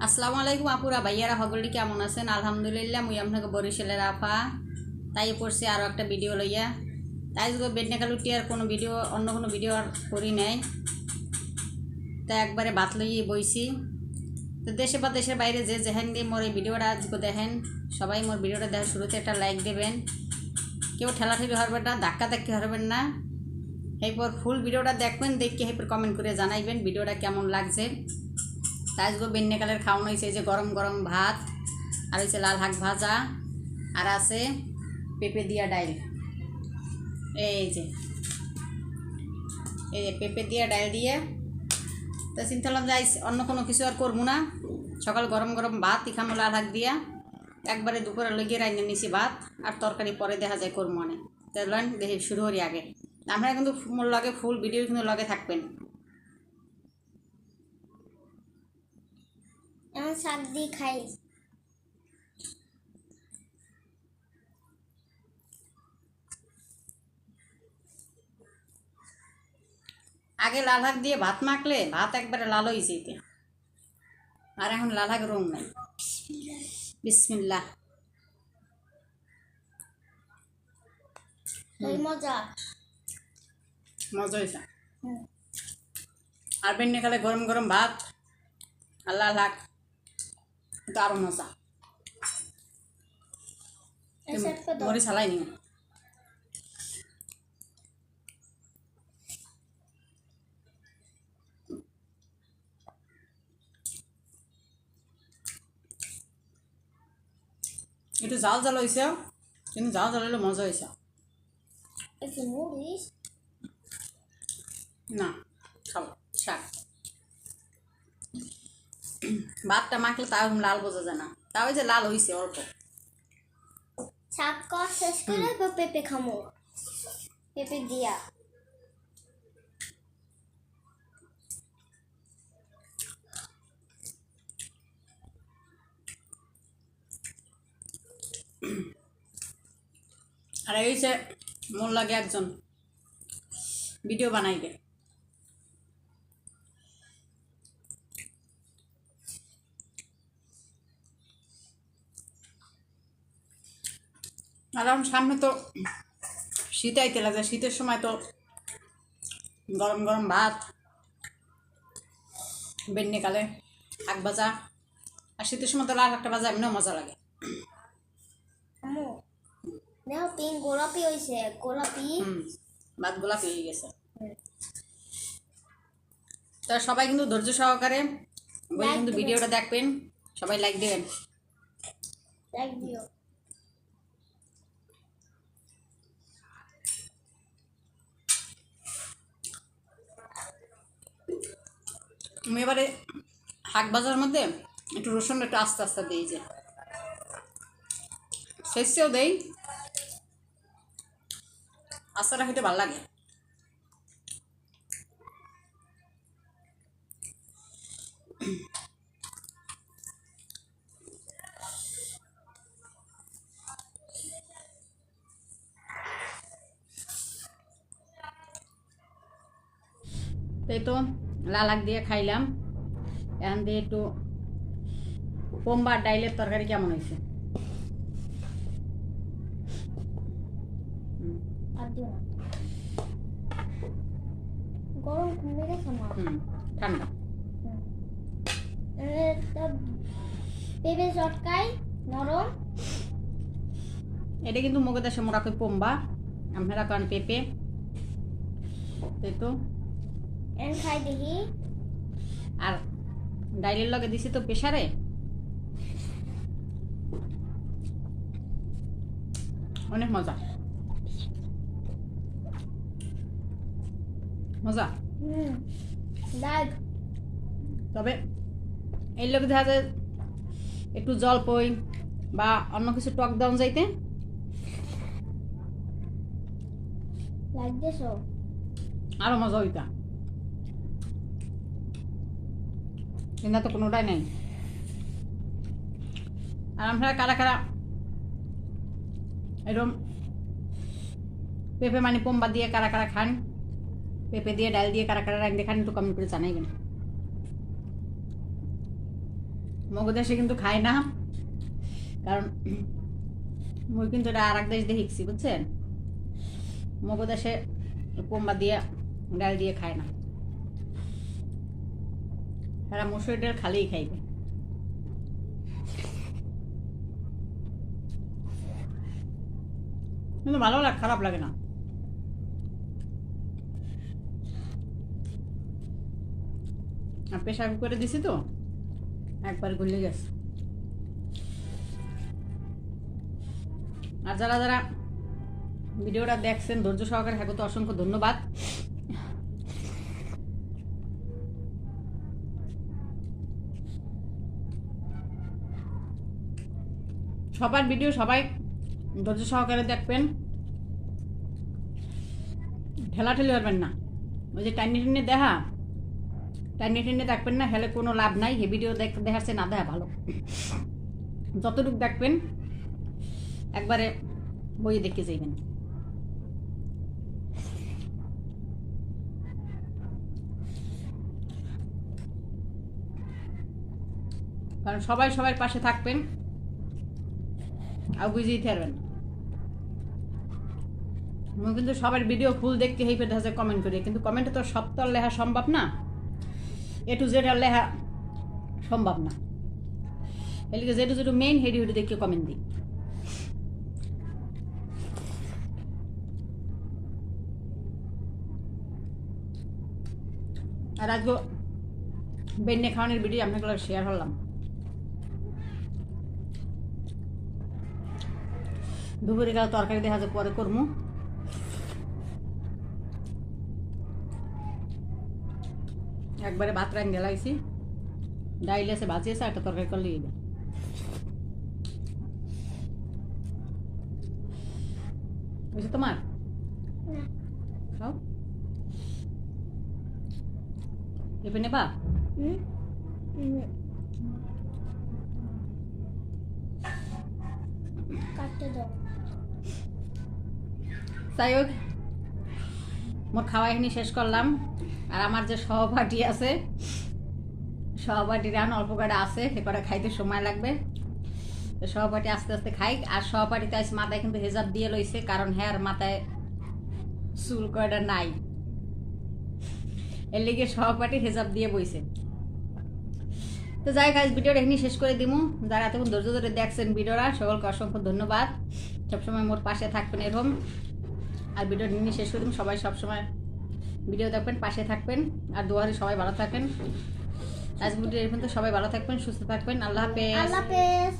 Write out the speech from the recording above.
আসসালামু আলাইকুম আপুরা ভাইয়ারা সকলে কেমন আছেন? আলহামদুলিল্লাহ মুই আপনাকে বরিশালের আফা তাই পড়ছি আরও একটা ভিডিও লইয়া। তাই যদি বেডনেকালুটি আর কোনো ভিডিও অন্য কোনো ভিডিও আর করি নাই, তাই একবারে ভাত লইয়ে বইছি। তো দেশে বা দেশের বাইরে যে যেখান দিয়ে মোর এই ভিডিওটা আজকে দেখেন, সবাই মোর ভিডিওটা দেখার শুরুতে একটা লাইক দেবেন। কেউ ঠেলাঠেলি হরবেন না, ধাক্কা ধাক্কি হরবেন না। এরপর ফুল ভিডিওটা দেখবেন, দেখে এরপর কমেন্ট করে জানাইবেন ভিডিওটা কেমন লাগছে। তাই আজকে বেন্নেকালের খাওয়ানো হয়েছে যে গরম গরম ভাত, আর হয়েছে লাল শাক ভাজা, আর আছে পেঁপে দিয়া ডাইল। এই যে পেঁপে দিয়া ডাইল দিয়ে তো চিন্তা করলাম যাই অন্য কোনো কিছু আর করবো না। সকাল গরম গরম ভাত খামো লাল শাক দিয়া, একবারে দুপুরে লেগে রাইনে নিছি ভাত, আর তরকারি পরে দেখা যায় করবো অনেক। তাহলে দেখি শুরু করি আগে। আপনারা কিন্তু মোর লগে ফুল ভিডিও কিন্তু লগে থাকবেন। এমন শাক দিয়ে খাই। আগে লাল শাক দিয়ে ভাত মাখলে ভাত একবারে লাল হয়েছে এতে, আর এখন লাল শাক রং নাই। বিসমিল্লাহ। মজা মজা হয়েছে। আর বেন্নে খালে গরম গরম ভাত আর লাল শাক, তো আরও মজা। মরি চালাই নি একটু জাল জাল হয়েছে, কিন্তু জাল জাল হলে মজা হয়েছে। একটু মরিচ না খাবো শাক। ভাতটা মাখলে তাও লাল বোঝা যায় না, তাও যে লাল হয়েছে অল্প। শাক কষ শেষ করে পেঁপে খামো, পেঁপে দিয়া। আর এই যে মন লাগে একজন ভিডিও বানাইবে, আর এখন সামনে তো শীত আইতে লাগে, শীতের সময় তো গরম গরম ভাত, বেন্নে কালে শাক ভাজা, আর শীতের সময় তো লাল একটা ভাজা এমনিও মজা লাগে। দেখো পিঙ্ক গোলাপি হয়েছে, গোলাপি। ভাত গোলাপি হয়ে গেছে। তা সবাই কিন্তু ধৈর্য সহকারে বই কিন্তু ভিডিওটা দেখবেন, সবাই লাইক দেবেন। লাইক দিও। আমি এবারে শাক ভাজার মধ্যে একটু রসুন একটু আস্তে আস্তে দিই, যে শেষেও দেই, আস্তাটা খেতে ভালো লাগে। তাই তো লাল শাক দিয়ে খাইলাম। এখন দিয়ে একটু পোম্বার ডাইলের তরকারি কেমন হয়েছে? আর দিও না, গরম মেরে খামো। ঠান্ডা। পেঁপে চটকাই নরম। এটা কিন্তু মুখে দেশে মোরা কই পোম্বা, আপনারা কারণ পেঁপে। তাই তো খাই দেখি। আর ডাইলের লগে দিছি তো প্রেসারে, অনেক মজা মজা। তবে এর লোক দেখা যায় একটু জলপই বা অন্য কিছু টক দাম যাইতে আরো মজা হইতা, কিন্তু তো কোনোটাই নাই। আর আমরা কারা কারা এরকম পেঁপে মানে পোম্বা দিয়ে কারা কারা খান, পেঁপে দিয়ে ডাল দিয়ে কারা কারা রাখতে খান, একটু কমেন্ট করে জানাইবেন। মগো দেশে কিন্তু খায় না, কারণ মুই কিন্তু এটা আর এক দেশ দিয়ে শিখছি, বুঝছেন? মগো দেশে কোম্বা দিয়ে ডাল দিয়ে খায় না, তারা মসুর ডাল খালেই খাইবে। কিন্তু ভালো লাগে, খারাপ লাগে না। আর প্রেশার কুকারে দিছি তো একবার গলে গেছে। আর যারা যারা ভিডিওটা দেখছেন ধৈর্য সহকারে, হ্যাঁ তো অসংখ্য ধন্যবাদ। সবার ভিডিও সবাই ধৈর্য সহকারে দেখবেন, ঠেলাঠেলি করবেন না। ওই যে টাইনি টেনে দেখবেন না, হেলে কোনো লাভ নাই। হে ভিডিও দেখাচ্ছে না দেখা ভালো। যতটুকু দেখবেন একবারে বই দেখে যাইবেন। কারণ সবাই সবার পাশে থাকবেন আর বুঝেই থাকবেন। আমি কিন্তু সবার ভিডিও ফুল দেখতে হেই পেতে আছে কমেন্ট করি, কিন্তু কমেন্টে তো সব তো আর লেখা সম্ভব না, এ টু জেড আর লেখা সম্ভব না। এদিকে যেটু মেইন হেডি দেখে কমেন্ট দিই। আর আজকে বেন্নে খাওয়ানোর ভিডিও আপনাকে শেয়ার করলাম। দুপুরে গেলে তরকারি দেখা যায় পরে করবো। একবারে ভাত রান গেলাইছি, ডাইল আছে, ভাজি আছে, একটা তরকারি করলে বুঝছো তোমার খাও এবার নেবা। কাটতে দাও। যাই হোক, মোর খাওয়া এখানে শেষ করলাম। আর আমার যে সহপাঠী আছে, সহপাঠী রান অল্প কটা আছে, সে কটা খাইতে সময় লাগবে। তো সহপাঠী আস্তে আস্তে খাই। আর সহপাঠীতে আজ মাথায় কিন্তু হেজাব দিয়ে লইছে, কারণ হ্যাঁ মাথায় চুল কয়টা নাই, এর লিগে সহপাঠী হেজাব দিয়ে বইছে। তো যাই হোক, আজ ভিডিওটা এখানে শেষ করে দিমু। যারা এতক্ষণ ধৈর্য ধরে দেখছেন ভিডিওটা, সকলকে অসংখ্য ধন্যবাদ। সবসময় মোর পাশে থাকবেন এরকম। আর ভিডিও নিয়ে শেষ করে দিন। সবাই সবসময় ভিডিও দেখবেন, পাশে থাকবেন, আর দোয়ারে সবাই ভালো থাকেন। আজ ভিডিও এর পর্যন্ত। সবাই ভালো থাকবেন, সুস্থ থাকবেন। আল্লাহ হাফেজ। আল্লাহ হাফেজ।